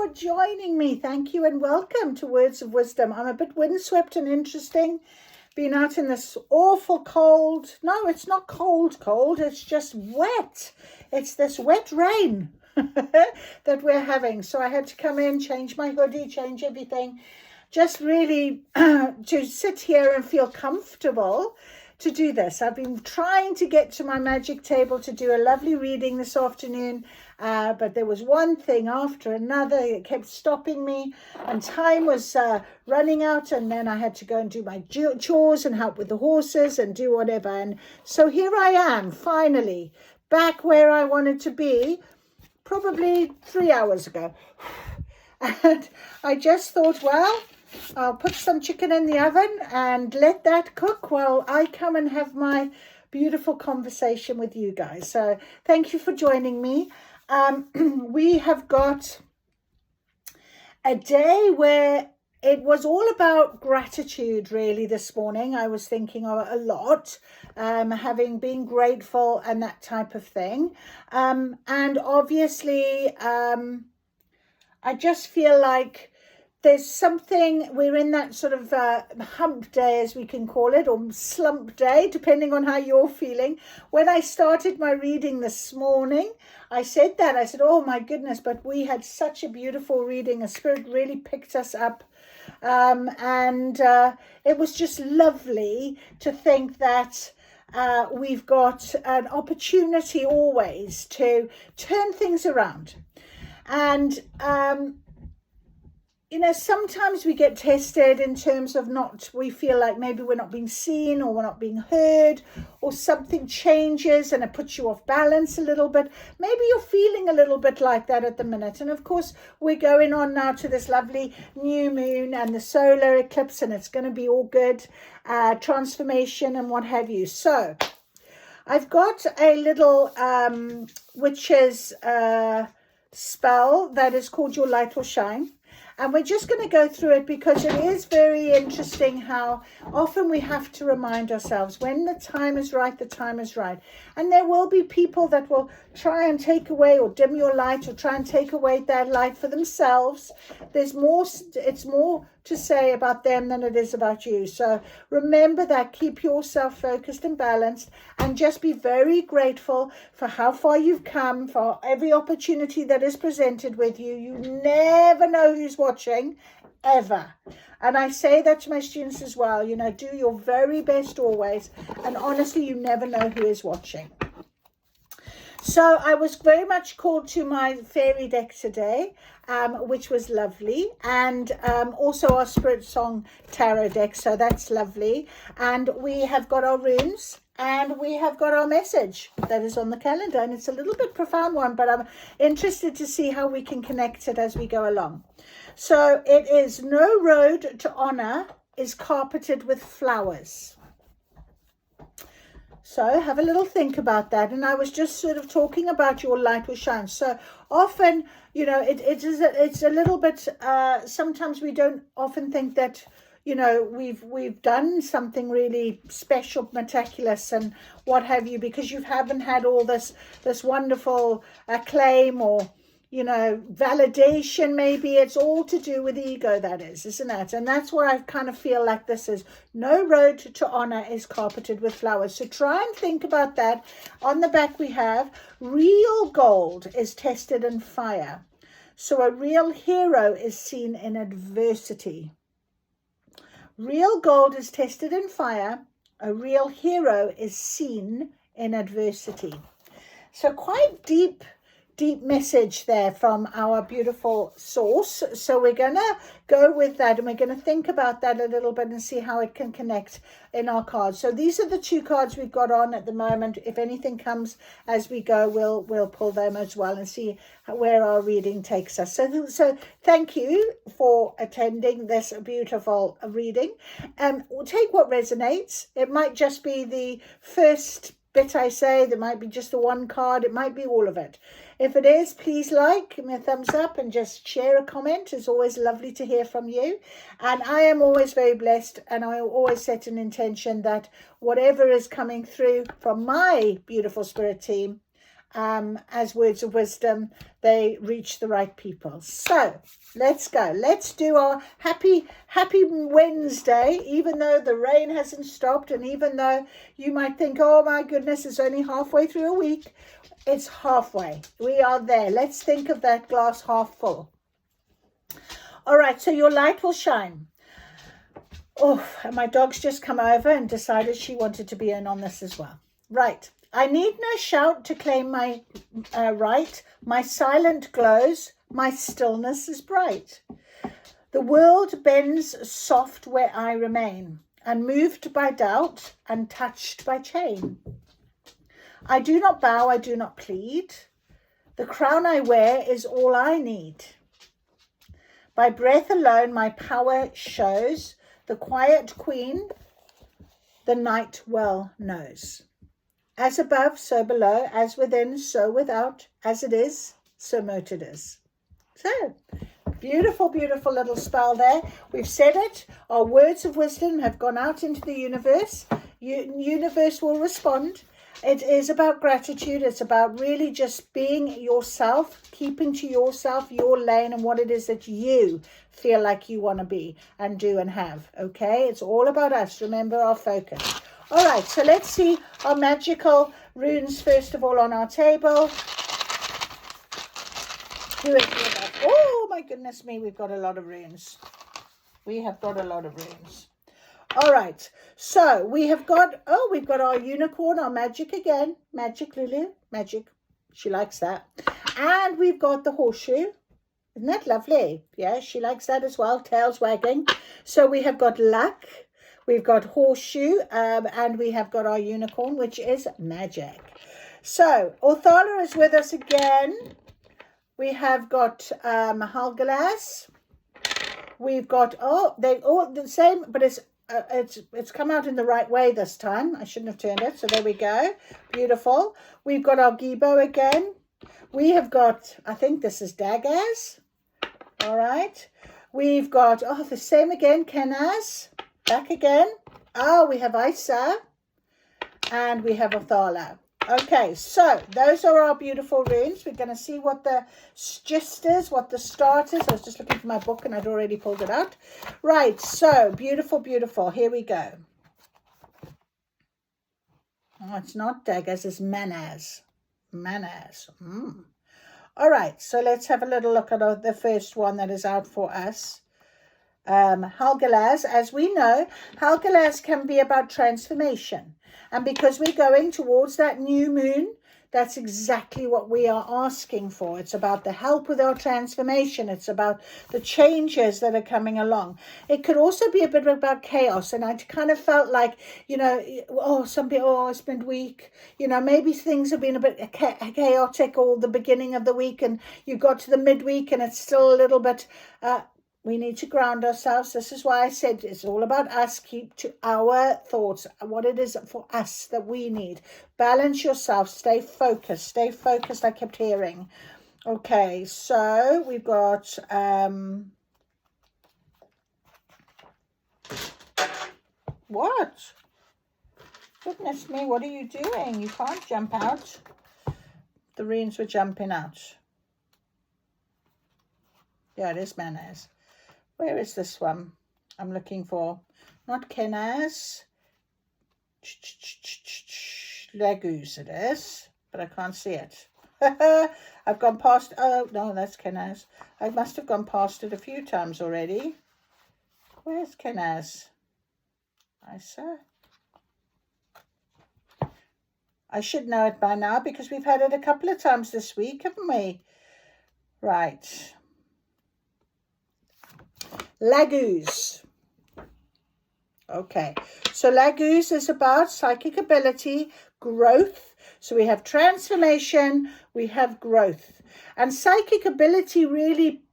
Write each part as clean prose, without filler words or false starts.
for joining me. Thank you and welcome to Words of Wisdom. I'm a bit windswept and interesting. Been out in this awful cold. No, it's not cold, it's just wet. It's this wet rain that we're having. So I had to come in, change my hoodie, change everything. Just really to sit here and feel comfortable to do this. I've been trying to get to my magic table to do a lovely reading this afternoon, but there was one thing after another. It kept stopping me, and time was running out, and then I had to go and do my chores and help with the horses and do whatever. And so here I am, finally, back where I wanted to be, probably 3 hours ago. And I just thought, well, I'll put some chicken in the oven and let that cook while I come and have my beautiful conversation with you guys. So thank you for joining me. We have got a day where it was all about gratitude, really, this morning. I was thinking of a lot, having been grateful and that type of thing. And obviously, I just feel like there's something, we're in that sort of hump day, as we can call it, or slump day, depending on how you're feeling. When I started my reading this morning, I said, oh my goodness, but we had such a beautiful reading. A spirit really picked us up. And it was just lovely to think that we've got an opportunity always to turn things around. And sometimes we get tested in terms of we feel like maybe we're not being seen or we're not being heard, or something changes and it puts you off balance a little bit. Maybe you're feeling a little bit like that at the minute. And of course, we're going on now to this lovely new moon and the solar eclipse, and it's going to be all good, transformation and what have you. So I've got a little witch's spell that is called Your Light Will Shine. And we're just going to go through it because it is very interesting how often we have to remind ourselves when the time is right, the time is right. And there will be people that will try and take away or dim your light or try and take away that light for themselves. It's more to say about them than it is about you. So remember that, keep yourself focused and balanced, and just be very grateful for how far you've come, for every opportunity that is presented with you. You never know who's watching, ever. And I say that to my students as well, do your very best always, and honestly, you never know who is watching. So I was very much called to my fairy deck today, which was lovely, and also our Spirit Song Tarot deck, so that's lovely. And we have got our runes, and we have got our message that is on the calendar, and it's a little bit profound one, but I'm interested to see how we can connect it as we go along. So it is: no road to honor is carpeted with flowers. So have a little think about that. And I was just sort of talking about your light will shine. So often, it's a little bit, sometimes we don't often think that, we've done something really special, miraculous and what have you, because you haven't had all this wonderful acclaim or, validation. Maybe it's all to do with ego, that is, isn't it? And that's where I kind of feel like this is: no road to honor is carpeted with flowers. So try and think about that. On the back we have: real gold is tested in fire. So a real hero is seen in adversity. Real gold is tested in fire. A real hero is seen in adversity. So quite deep message there from our beautiful source. So we're going to go with that, and we're going to think about that a little bit and see how it can connect in our cards. So these are the two cards we've got on at the moment. If anything comes as we go, we'll pull them as well and see where our reading takes us. So thank you for attending this beautiful reading. We'll take what resonates. It might just be the first bit I say, there might be just the one card, it might be all of it. If it is, please give me a thumbs up and just share a comment. It's always lovely to hear from you. And I am always very blessed, and I always set an intention that whatever is coming through from my beautiful spirit team, as words of wisdom, they reach the right people. So let's go. Let's do our happy Wednesday, even though the rain hasn't stopped, and even though you might think, oh my goodness, it's only halfway through a week. It's halfway. We are there. Let's think of that glass half full. All right, so your light will shine. Oh, and my dog's just come over and decided she wanted to be in on this as well. Right. I need no shout to claim my right. My silent glows. My stillness is bright. The world bends soft where I remain, unmoved by doubt, untouched by chain. I do not bow, I do not plead. The crown I wear is all I need. By breath alone my power shows. The quiet queen the night well knows. As above, so below, as within, so without, as it is, so mote it is. So, beautiful, beautiful little spell there. We've said it. Our words of wisdom have gone out into the universe. Universe will respond. It is about gratitude. It's about really just being yourself, keeping to yourself, your lane, and what it is that you feel like you want to be and do and have. Okay? It's all about us. Remember our focus. All right, so let's see our magical runes first of all on our table. Who is with us? Oh, my goodness me, we've got a lot of runes. We have got a lot of runes. All right, so we have got, we've got our unicorn, our magic again. Magic, Lulu, magic. She likes that. And we've got the horseshoe. Isn't that lovely? Yeah, she likes that as well, tails wagging. So we have got luck. We've got horseshoe, and we have got our unicorn, which is magic. So Othala is with us again. We have got Halgalas. We've got, they all the same, but it's come out in the right way this time. I shouldn't have turned it. So there we go. Beautiful. We've got our Gibo again. We have got, I think this is Dagaz. All right. We've got, the same again, Kenaz. Back again. We have Isa. And we have Othala. Okay, so those are our beautiful runes. We're going to see what the gist is, what the start is. I was just looking for my book and I'd already pulled it out. Right, so beautiful, beautiful. Here we go. Oh, it's not Dagaz, it's Manaz. Manaz. All right, so let's have a little look at the first one that is out for us. Halgalaz, as we know, Halgalaz can be about transformation. And because we're going towards that new moon, that's exactly what we are asking for. It's about the help with our transformation. It's about the changes that are coming along. It could also be a bit about chaos. And I kind of felt like, some people, it's been weak. Maybe things have been a bit chaotic all the beginning of the week. And you got to the midweek and it's still a little bit... we need to ground ourselves. This is why I said it's all about us. Keep to our thoughts, what it is for us that we need. Balance yourself. Stay focused. Stay focused, I kept hearing. Okay, so we've got... what? Goodness me, what are you doing? You can't jump out. The runes were jumping out. Yeah, it is Manaz. Where is this one? I'm looking for, not Kenaz. Laguz it is, but I can't see it. I've gone past, oh no, that's Kenaz. I must have gone past it a few times already. Where's Kenaz? Isa. I should know it by now because we've had it a couple of times this week, haven't we? Right. Laguz. Okay, so Laguz is about psychic ability, growth. So we have transformation, we have growth. And psychic ability really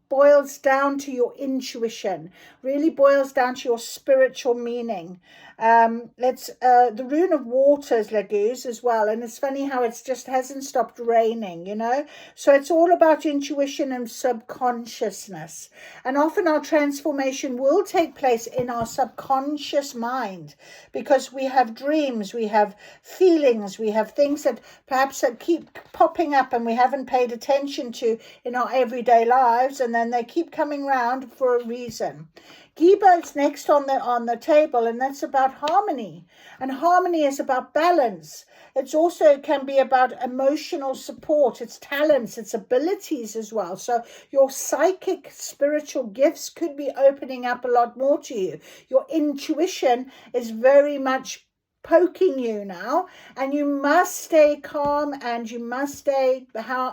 boils down to your intuition, really boils down to your spiritual meaning. The rune of water is Laguz as well, and it's funny how it's just hasn't stopped raining, you know. So it's all about intuition and subconsciousness, and often our transformation will take place in our subconscious mind, because we have dreams, we have feelings, we have things that perhaps that keep popping up and we haven't paid attention to in our everyday lives, and then they keep coming round for a reason. Giba is next on the table, and that's about harmony. And harmony is about balance. It's also can be about emotional support. It's talents, it's abilities as well. So your psychic spiritual gifts could be opening up a lot more to you. Your intuition is very much poking you now, and you must stay calm, and you must stay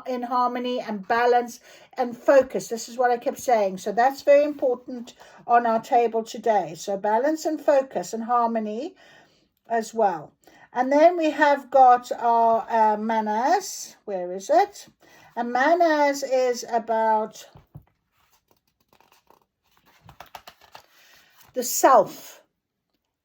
in harmony and balance and focus. This is what I kept saying. So that's very important on our table today. So balance and focus and harmony as well. And then we have got our Manas. Where is it? And Manas is about the self,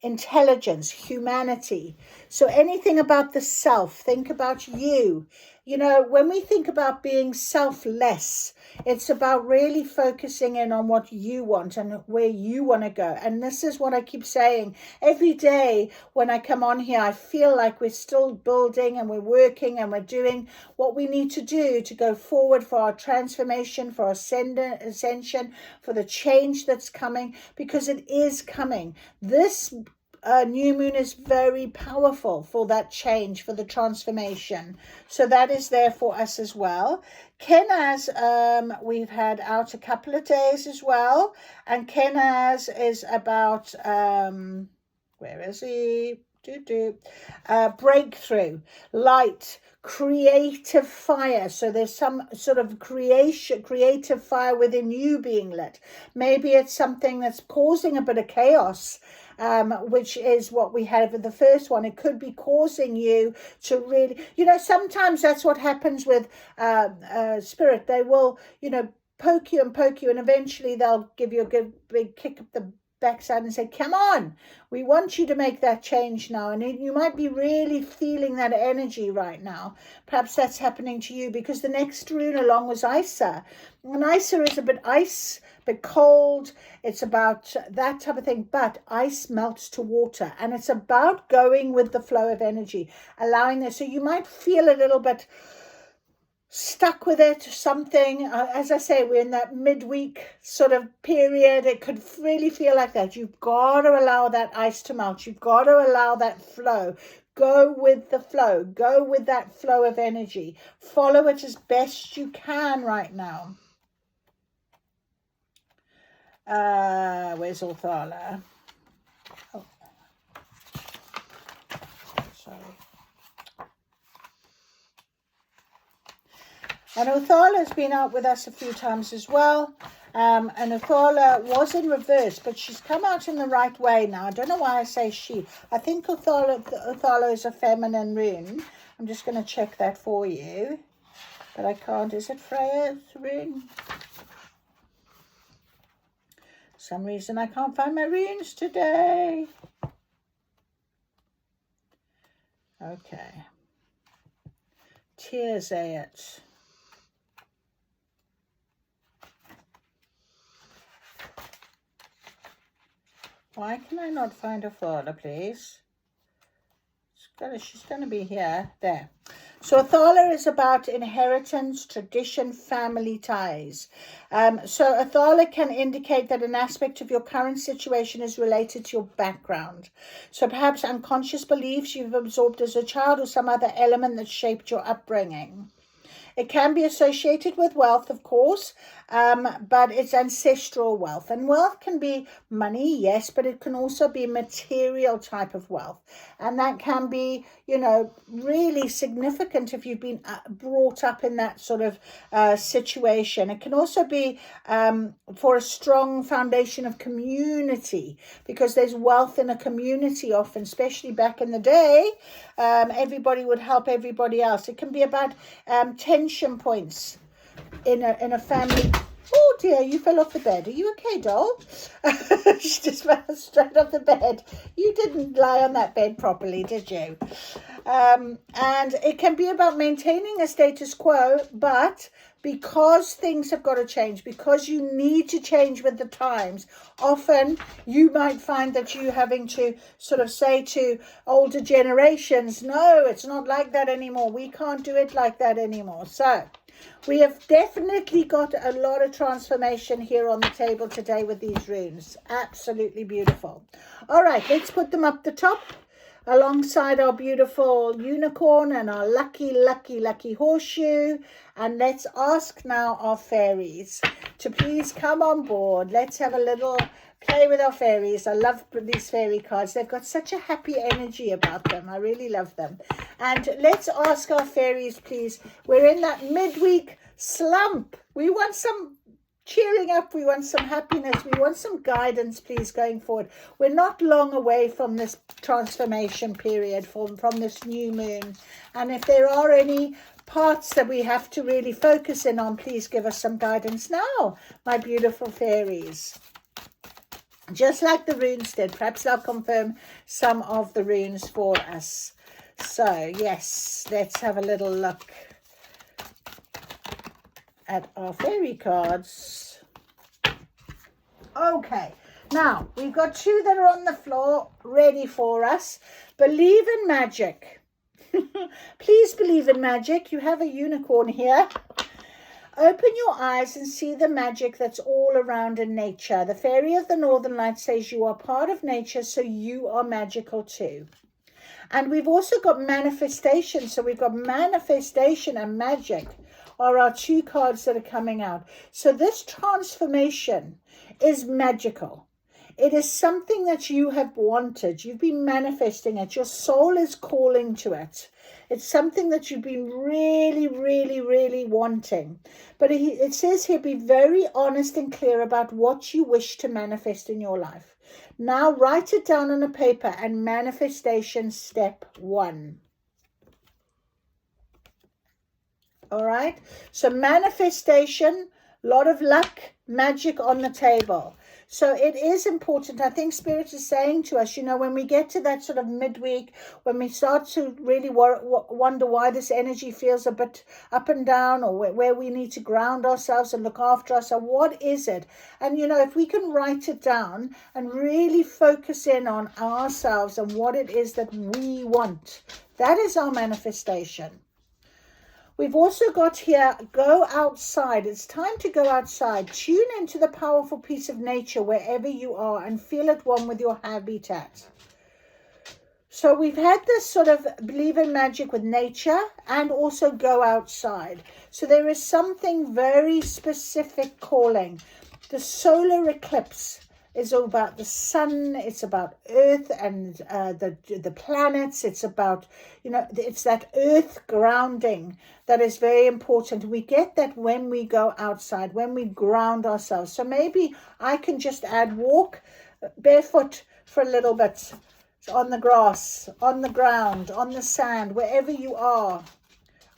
intelligence, humanity. So anything about the self, think about you. You know, when we think about being selfless, it's about really focusing in on what you want and where you want to go. And this is what I keep saying. Every day when I come on here, I feel like we're still building and we're working and we're doing what we need to do to go forward for our transformation, for our ascension, for the change that's coming, because it is coming. This new moon is very powerful for that change, for the transformation. So that is there for us as well. Kenaz, we've had out a couple of days as well. And Kenaz is about, where is he? Breakthrough, light, creative fire. So there's some sort of creative fire within you being lit. Maybe it's something that's causing a bit of chaos, which is what we had with the first one. It could be causing you to really, you know, sometimes that's what happens with spirit. They will, you know, poke you, and eventually they'll give you a good big kick up the backside and say, come on, we want you to make that change now. And you might be really feeling that energy right now. Perhaps that's happening to you, because the next rune along was Isa, and Isa is a bit ice, bit cold. It's about that type of thing, but ice melts to water, and it's about going with the flow of energy, allowing this. So you might feel a little bit stuck with it, something, as I say, we're in that midweek sort of period. It could really feel like that. You've got to allow that ice to melt. You've got to allow that flow. Go with the flow. Go with that flow of energy. Follow it as best you can right now. Where's Othala? Oh, sorry. And Othala has been out with us a few times as well. And Othala was in reverse, but she's come out in the right way now. I don't know why I say she. I think Othala is a feminine rune. I'm just going to check that for you. But I can't. Is it Freya's rune? For some reason I can't find my runes today. Okay. Tearsayat. Why can I not find a Othala, please? She's going to be here. There. So Othala is about inheritance, tradition, family ties. So Othala can indicate that an aspect of your current situation is related to your background. So perhaps unconscious beliefs you've absorbed as a child, or some other element that shaped your upbringing. It can be associated with wealth, of course, but it's ancestral wealth. And wealth can be money, yes, but it can also be material type of wealth. And that can be, you know, really significant if you've been brought up in that sort of situation. It can also be for a strong foundation of community, because there's wealth in a community often, especially back in the day. Everybody would help everybody else. It can be about tension points in a family. Oh dear, you fell off the bed. Are you okay, doll? She just fell straight off the bed. You didn't lie on that bed properly, did you? And it can be about maintaining a status quo, but because things have got to change, because you need to change with the times, often you might find that you having to sort of say to older generations, no, it's not like that anymore. We can't do it like that anymore. So we have definitely got a lot of transformation here on the table today with these runes. Absolutely beautiful. All right, let's put them up the top alongside our beautiful unicorn and our lucky horseshoe. And let's ask now our fairies to please come on board. Let's have a little play with our fairies. I love these fairy cards. They've got such a happy energy about them. I really love them. And let's ask our fairies, please. We're in that midweek slump. We want some cheering up, we want some happiness, we want some guidance, please, going forward. We're not long away from this transformation period, from this new moon. And if there are any parts that we have to really focus in on, please give us some guidance now, my beautiful fairies. Just like the runes did, perhaps they'll confirm some of the runes for us. So, yes, let's have a little look at our fairy cards. Okay, now we've got two that are on the floor ready for us. Believe in magic. Please believe in magic. You have a unicorn here. Open your eyes and see the magic that's all around in nature. The fairy of the Northern Lights says you are part of nature, so you are magical too. And we've also got manifestation. So we've got manifestation and magic are our two cards that are coming out. So this transformation is magical. It is something that you have wanted. You've been manifesting it. Your soul is calling to it. It's something that you've been really wanting. But it says here, be very honest and clear about what you wish to manifest in your life. Now write it down on a paper and manifestation step 1. All right, so manifestation, a lot of luck, magic on the table. So it is important. I think Spirit is saying to us, you know, when we get to that sort of midweek, when we start to really wonder why this energy feels a bit up and down, or where we need to ground ourselves and look after ourselves, what is it? And, you know, if we can write it down and really focus in on ourselves and what it is that we want, that is our manifestation. We've also got here, go outside. It's time to go outside. Tune into the powerful piece of nature wherever you are and feel at one with your habitat. So we've had this sort of believe in magic with nature and also go outside. So there is something very specific calling. The solar eclipse is all about the sun, it's about earth and the planets, it's about, you know, it's that earth grounding that is very important. We get that when we go outside, when we ground ourselves. So maybe I can just add walk barefoot for a little bit on the grass, on the ground, on the sand, wherever you are.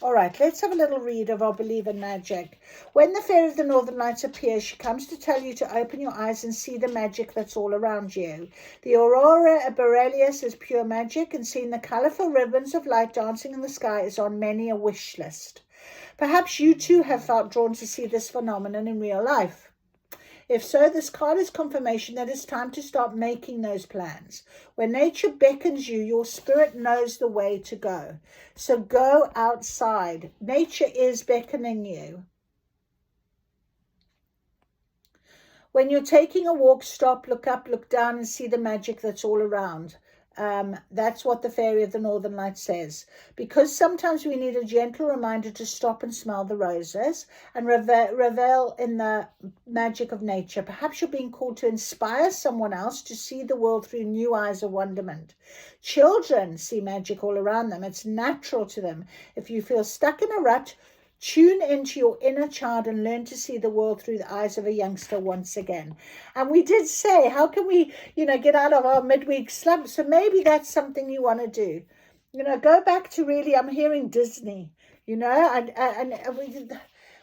All right, let's have a little read of our Believe in Magic. When the Fairy of the Northern Lights appears, she comes to tell you to open your eyes and see the magic that's all around you. The Aurora Borealis is pure magic, and seeing the colourful ribbons of light dancing in the sky is on many a wish list. Perhaps you too have felt drawn to see this phenomenon in real life. If so, this card is confirmation that it's time to start making those plans. When nature beckons you, your spirit knows the way to go. So go outside. Nature is beckoning you. When you're taking a walk, stop, look up, look down, and see the magic that's all around. That's what the Fairy of the Northern Lights says. Because sometimes we need a gentle reminder to stop and smell the roses and revel in the magic of nature. Perhaps you're being called to inspire someone else to see the world through new eyes of wonderment. Children see magic all around them. It's natural to them. If you feel stuck in a rut, tune into your inner child and learn to see the world through the eyes of a youngster once again. And we did say, how can we, get out of our midweek slump? So maybe that's something you want to do. Go back to really, I'm hearing Disney, and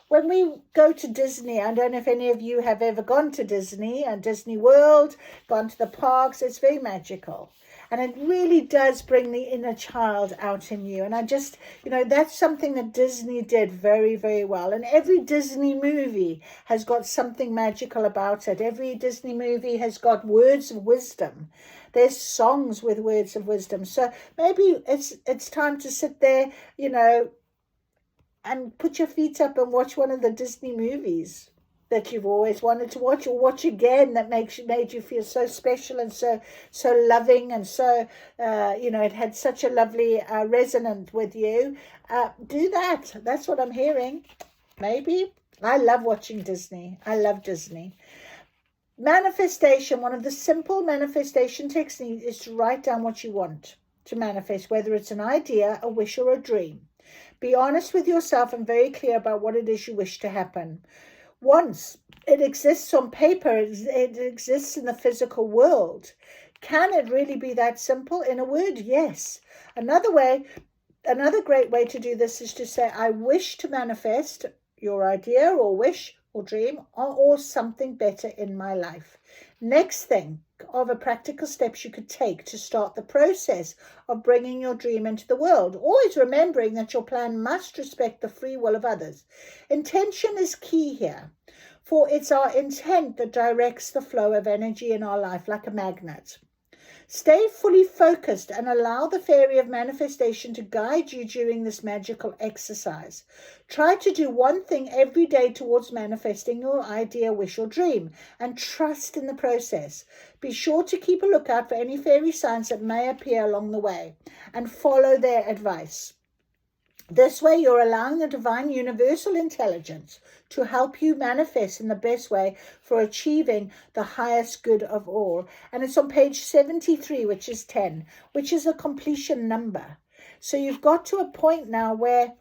when we go to Disney, I don't know if any of you have ever gone to Disney and Disney World, gone to the parks, it's very magical. And it really does bring the inner child out in you. And I just, that's something that Disney did very, very well. And every Disney movie has got something magical about it. Every Disney movie has got words of wisdom. There's songs with words of wisdom. So maybe it's time to sit there, and put your feet up and watch one of the Disney movies that you've always wanted to watch, or watch again that made you feel so special and so loving, and so it had such a lovely resonance with you. Do that. That's what I'm hearing. Maybe. I love watching Disney. I love Disney. Manifestation. One of the simple manifestation techniques is to write down what you want to manifest, whether it's an idea, a wish, or a dream. Be honest with yourself and very clear about what it is you wish to happen. Once it exists on paper, it exists in the physical world. Can it really be that simple? In a word, yes. Another great way to do this is to say, I wish to manifest your idea or wish or dream or something better in my life. Next thing of a practical steps you could take to start the process of bringing your dream into the world, always remembering that your plan must respect the free will of others. Intention is key here, for it's our intent that directs the flow of energy in our life like a magnet. Stay fully focused and allow the fairy of manifestation to guide you during this magical exercise. Try to do one thing every day towards manifesting your idea, wish, or dream, and trust in the process. Be sure to keep a lookout for any fairy signs that may appear along the way and follow their advice. This way, you're allowing the divine universal intelligence to help you manifest in the best way for achieving the highest good of all. And it's on page 73, which is 10, which is a completion number. So you've got to a point now where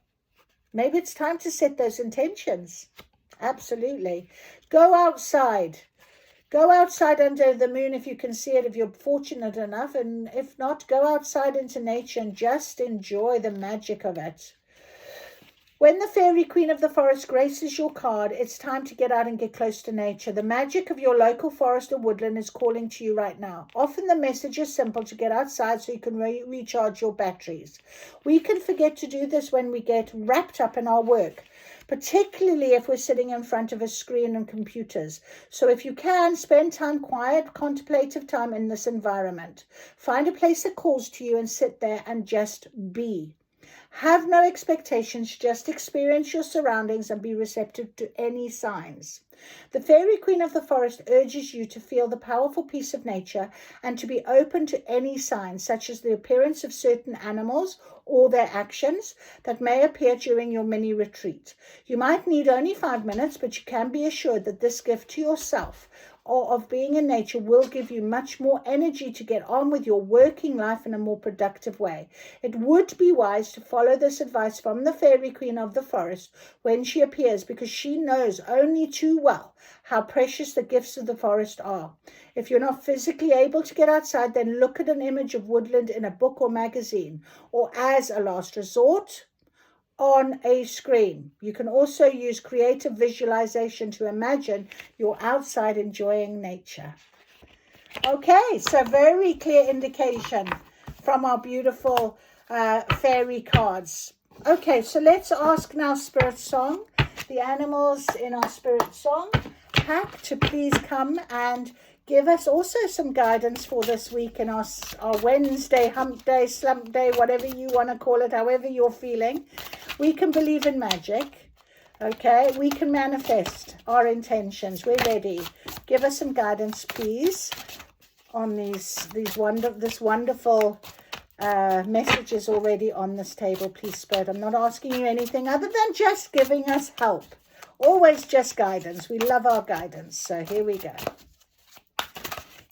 maybe it's time to set those intentions. Absolutely. Go outside. Go outside under the moon if you can see it, if you're fortunate enough. And if not, go outside into nature and just enjoy the magic of it. When the fairy queen of the forest graces your card, it's time to get out and get close to nature. The magic of your local forest or woodland is calling to you right now. Often the message is simple: to get outside so you can recharge your batteries. We can forget to do this when we get wrapped up in our work, particularly if we're sitting in front of a screen and computers. So if you can, spend time, quiet, contemplative time in this environment. Find a place that calls to you and sit there and just be. Have no expectations, just experience your surroundings and be receptive to any signs. The fairy queen of the forest urges you to feel the powerful peace of nature and to be open to any signs, such as the appearance of certain animals or their actions that may appear during your mini retreat. You might need only 5 minutes, but you can be assured that this gift to yourself or of being in nature will give you much more energy to get on with your working life in a more productive way. It would be wise to follow this advice from the fairy queen of the forest when she appears, because she knows only too well how precious the gifts of the forest are. If you're not physically able to get outside, then look at an image of woodland in a book or magazine, or as a last resort, on a screen. You can also use creative visualization to imagine you're outside enjoying nature. Okay, so very clear indication from our beautiful fairy cards. Okay, so let's ask now Spirit Song, the animals in our Spirit Song pack, to please come and give us also some guidance for this week in our Wednesday, hump day, slump day, whatever you want to call it, however you're feeling. We can believe in magic, okay? We can manifest our intentions. We're ready. Give us some guidance, please, on this wonderful messages already on this table, please, Spirit. I'm not asking you anything other than just giving us help. Always just guidance. We love our guidance. So here we go.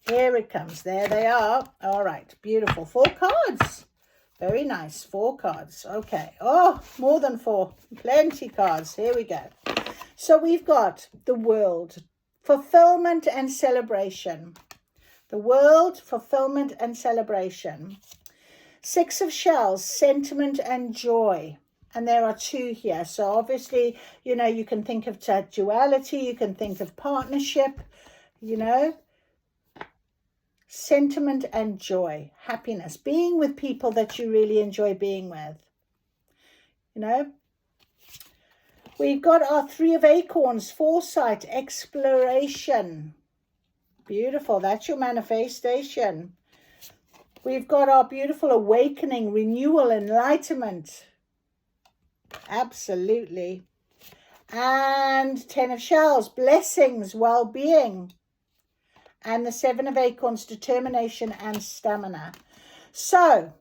Here it comes. There they are. All right. Beautiful. 4 cards. Very nice. 4 cards. Okay. Oh, more than 4. Plenty cards. Here we go. So we've got the world, fulfillment and celebration. The world, fulfillment and celebration. 6 of shells, sentiment and joy. And there are 2 here. So obviously, you know, you can think of duality, you can think of partnership, you know, sentiment and joy, happiness, being with people that you really enjoy being with, you know. We've got our 3 of Acorns, foresight, exploration. Beautiful. That's your manifestation. We've got our beautiful awakening, renewal, enlightenment. Absolutely. And 10 of Shells, blessings, well-being. And the 7 of Acorns, determination and stamina. So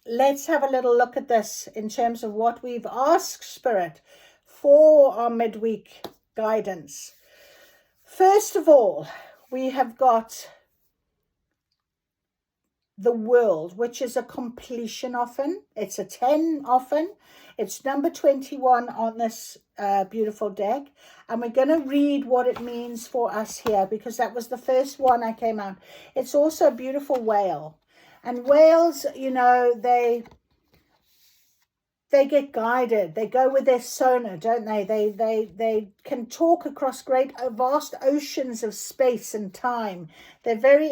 let's have a little look at this in terms of what we've asked Spirit for our midweek guidance. First of all, we have got the World, which is a completion often. It's a 10 often. It's number 21 on this beautiful deck. And we're going to read what it means for us here, because that was the first one I came out. It's also a beautiful whale. And whales, you know, they get guided. They go with their sonar, don't they? They can talk across great, vast oceans of space and time. They're very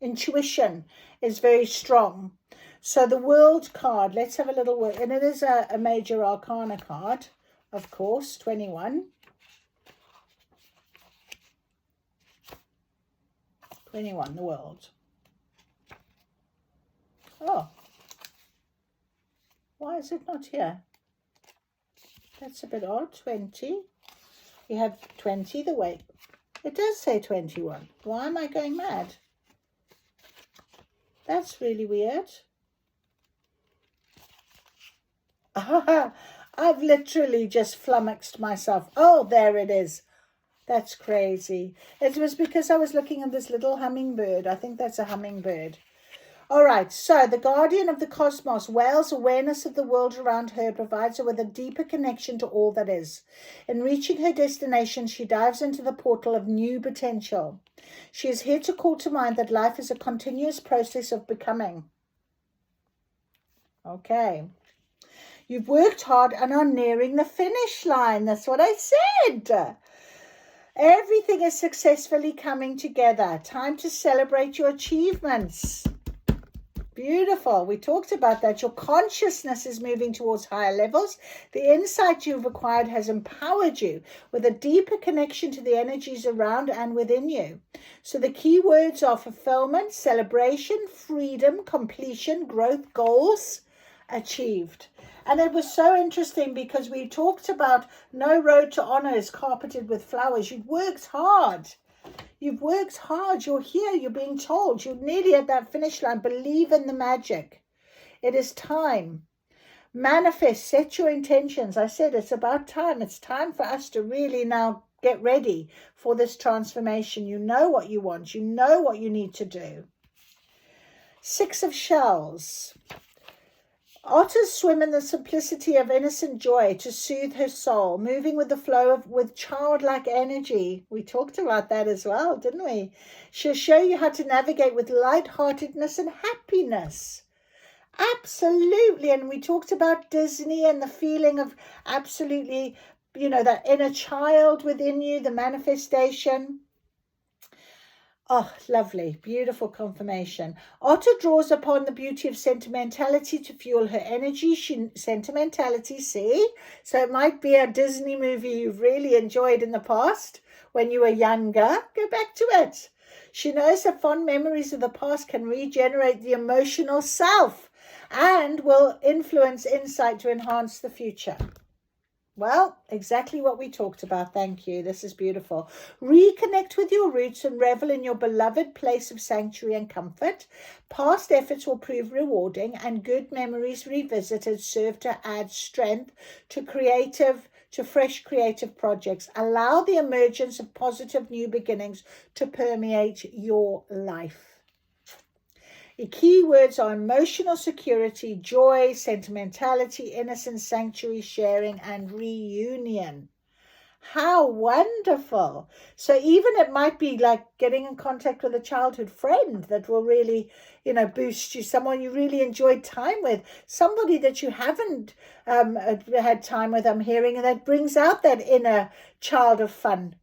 intuition is very strong. So the World card, let's have a little word. And it is a major arcana card, of course, 21. 21, the World. Oh. Why is it not here? That's a bit odd. 20. We have 20 the way. It does say 21. Why am I going mad? That's really weird. I've literally just flummoxed myself. Oh, there it is. That's crazy. It was because I was looking at this little hummingbird. I think that's a hummingbird. All right, so the guardian of the cosmos, Whale's awareness of the world around her provides her with a deeper connection to all that is. In reaching her destination, she dives into the portal of new potential. She is here to call to mind that life is a continuous process of becoming. Okay. You've worked hard and are nearing the finish line. That's what I said. Everything is successfully coming together. Time to celebrate your achievements. Beautiful. We talked about that. Your consciousness is moving towards higher levels. The insight you've acquired has empowered you with a deeper connection to the energies around and within you. So the key words are fulfillment, celebration, freedom, completion, growth, goals achieved. And it was so interesting because we talked about no road to honor is carpeted with flowers. You've worked hard. You've worked hard. You're here. You're being told. You're nearly at that finish line. Believe in the magic. It is time. Manifest. Set your intentions. I said it's about time. It's time for us to really now get ready for this transformation. You know what you want. You know what you need to do. 6 of Shells. Otters swim in the simplicity of innocent joy to soothe her soul, moving with the flow with childlike energy. We talked about that as well, didn't we? She'll show you how to navigate with lightheartedness and happiness. Absolutely. And we talked about Disney and the feeling of absolutely, you know, that inner child within you, the manifestation. Oh, lovely, beautiful confirmation. Otter draws upon the beauty of sentimentality to fuel her energy. Sentimentality, see? So it might be a Disney movie you've really enjoyed in the past when you were younger. Go back to it. She knows that fond memories of the past can regenerate the emotional self and will influence insight to enhance the future. Well, exactly what we talked about. Thank you. This is beautiful. Reconnect with your roots and revel in your beloved place of sanctuary and comfort. Past efforts will prove rewarding, and good memories revisited serve to add strength to fresh creative projects. Allow the emergence of positive new beginnings to permeate your life. The key words are emotional security, joy, sentimentality, innocence, sanctuary, sharing, and reunion. How wonderful. So even it might be like getting in contact with a childhood friend that will really, boost you, someone you really enjoyed time with, somebody that you haven't had time with, I'm hearing, and that brings out that inner child of fun.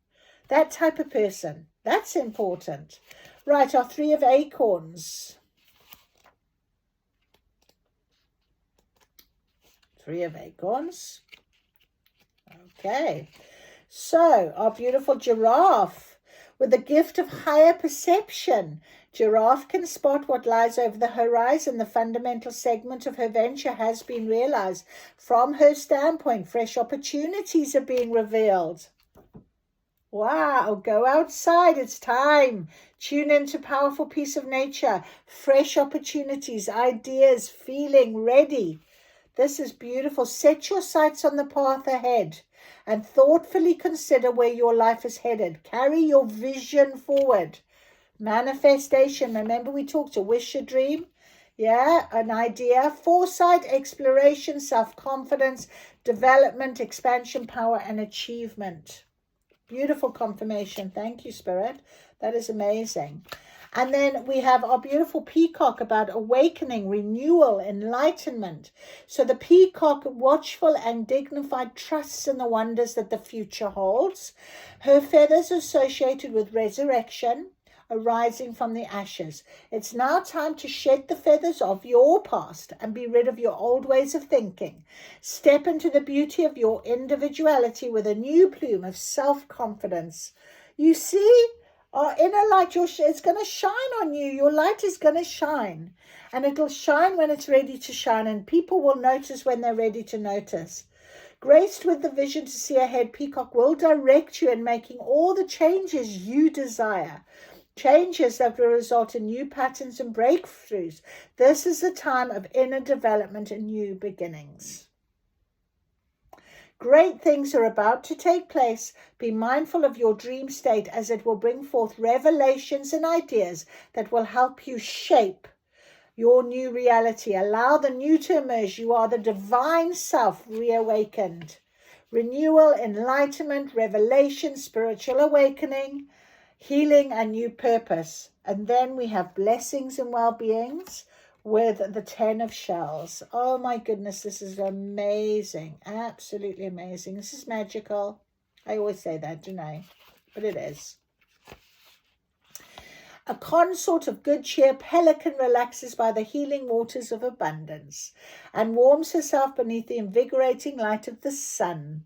That type of person. That's important. Right, our 3 of Acorns. 3 of Acorns. Okay. So, our beautiful Giraffe, with the gift of higher perception. Giraffe can spot what lies over the horizon. The fundamental segment of her venture has been realized. From her standpoint, fresh opportunities are being revealed. Wow, go outside, it's time. Tune into powerful piece of nature. Fresh opportunities, ideas, feeling ready. This is beautiful. Set your sights on the path ahead and thoughtfully consider where your life is headed. Carry your vision forward. Manifestation. Remember we talked to wish a dream? Yeah, an idea. Foresight, exploration, self-confidence, development, expansion, power, and achievement. Beautiful confirmation. Thank you, Spirit. That is amazing. And then we have our beautiful peacock about awakening, renewal, enlightenment. So the peacock, watchful and dignified, trusts in the wonders that the future holds. Her feathers associated with resurrection, arising from the ashes. It's now time to shed the feathers of your past and be rid of your old ways of thinking. Step into the beauty of your individuality with a new plume of self-confidence. You see, our inner light, it's going to shine on you. Your light is going to shine. And it'll shine when it's ready to shine. And people will notice when they're ready to notice. Graced with the vision to see ahead, Peacock will direct you in making all the changes you desire. Changes that will result in new patterns and breakthroughs. This is a time of inner development and new beginnings. Great things are about to take place. Be mindful of your dream state as it will bring forth revelations and ideas that will help you shape your new reality. Allow the new to emerge. You are the divine self reawakened. Renewal, enlightenment, revelation, spiritual awakening, healing, and new purpose. And then we have blessings and well-beings with the 10 of shells. Oh my goodness, this is amazing. Absolutely amazing. This is magical. I always say that, don't I? But it is. A consort of good cheer, Pelican relaxes by the healing waters of abundance and warms herself beneath the invigorating light of the sun.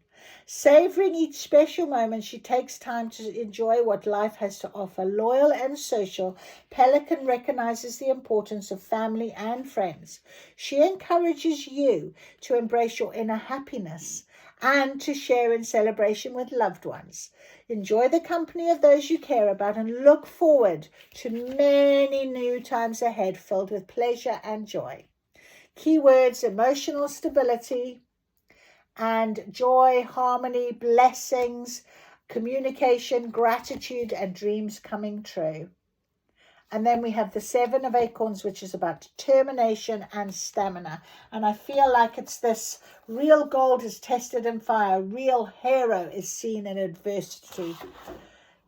Savoring each special moment, she takes time to enjoy what life has to offer. Loyal and social, Pelican recognizes the importance of family and friends. She encourages you to embrace your inner happiness and to share in celebration with loved ones. Enjoy the company of those you care about and look forward to many new times ahead filled with pleasure and joy. Keywords: emotional stability and joy, harmony, blessings, communication, gratitude, and dreams coming true. And then we have the 7 of Acorns, which is about determination and stamina. And I feel like it's this: real gold is tested in fire. Real hero is seen in adversity.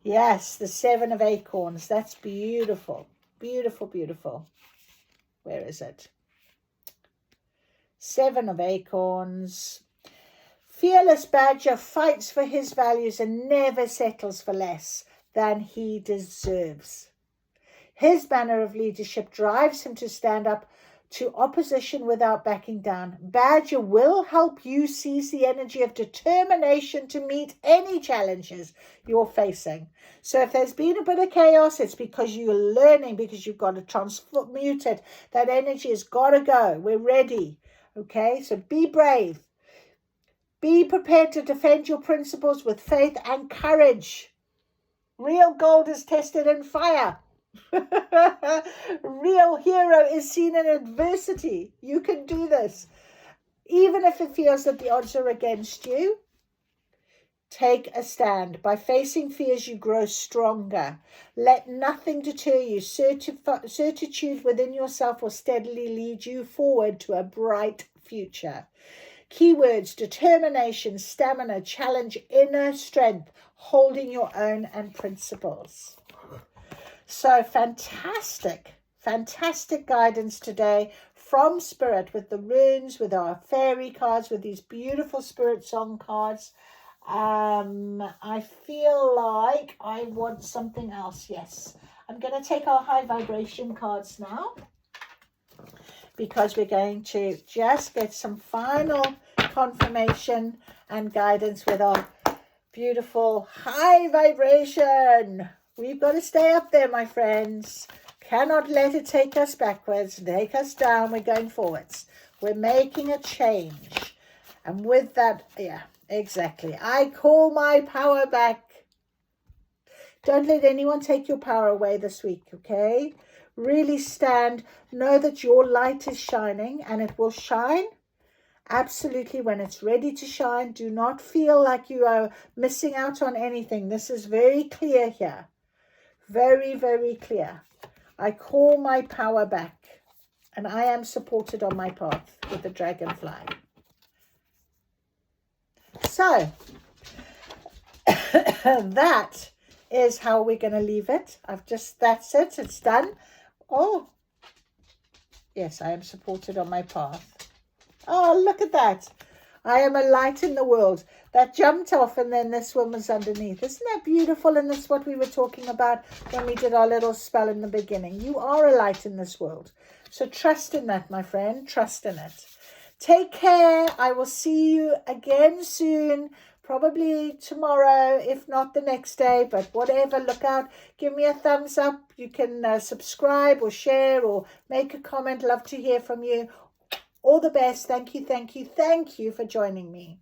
Yes, the 7 of Acorns. That's beautiful. Beautiful, beautiful. Where is it? 7 of Acorns. Fearless Badger fights for his values and never settles for less than he deserves. His manner of leadership drives him to stand up to opposition without backing down. Badger will help you seize the energy of determination to meet any challenges you're facing. So if there's been a bit of chaos, it's because you're learning, because you've got to transmute it. That energy has got to go. We're ready. Okay, so be brave. Be prepared to defend your principles with faith and courage. Real gold is tested in fire. Real hero is seen in adversity. You can do this. Even if it feels that the odds are against you, take a stand. By facing fears, you grow stronger. Let nothing deter you. Certitude within yourself will steadily lead you forward to a bright future. Keywords: determination, stamina, challenge, inner strength, holding your own and principles. So fantastic guidance today from Spirit with the runes, with our fairy cards, with these beautiful Spirit song cards. I feel like I want something else. Yes, I'm going to take our high vibration cards now, because we're going to just get some final confirmation and guidance with our beautiful high vibration. We've got to stay up there, my friends. Cannot let it take us backwards, take us down. We're going forwards. We're making a change. And with that, yeah, exactly. I call my power back. Don't let anyone take your power away this week, okay? Really stand. Know that your light is shining, and it will shine absolutely when it's ready to shine. Do not feel like you are missing out on anything. This is very clear here. Very, very clear. I call my power back, and I am supported on my path with the dragonfly. So, that is how we're going to leave it. That's it. It's done. Oh, yes, I am supported on my path. Oh, look at that. I am a light in the world. That jumped off, and then this one was underneath. Isn't that beautiful? And that's what we were talking about when we did our little spell in the beginning. You are a light in this world. So trust in that, my friend. Trust in it. Take care. I will see you again soon. Probably tomorrow, if not the next day. But whatever, look out. Give me a thumbs up. You can subscribe or share or make a comment. Love to hear from you. All the best. Thank you for joining me.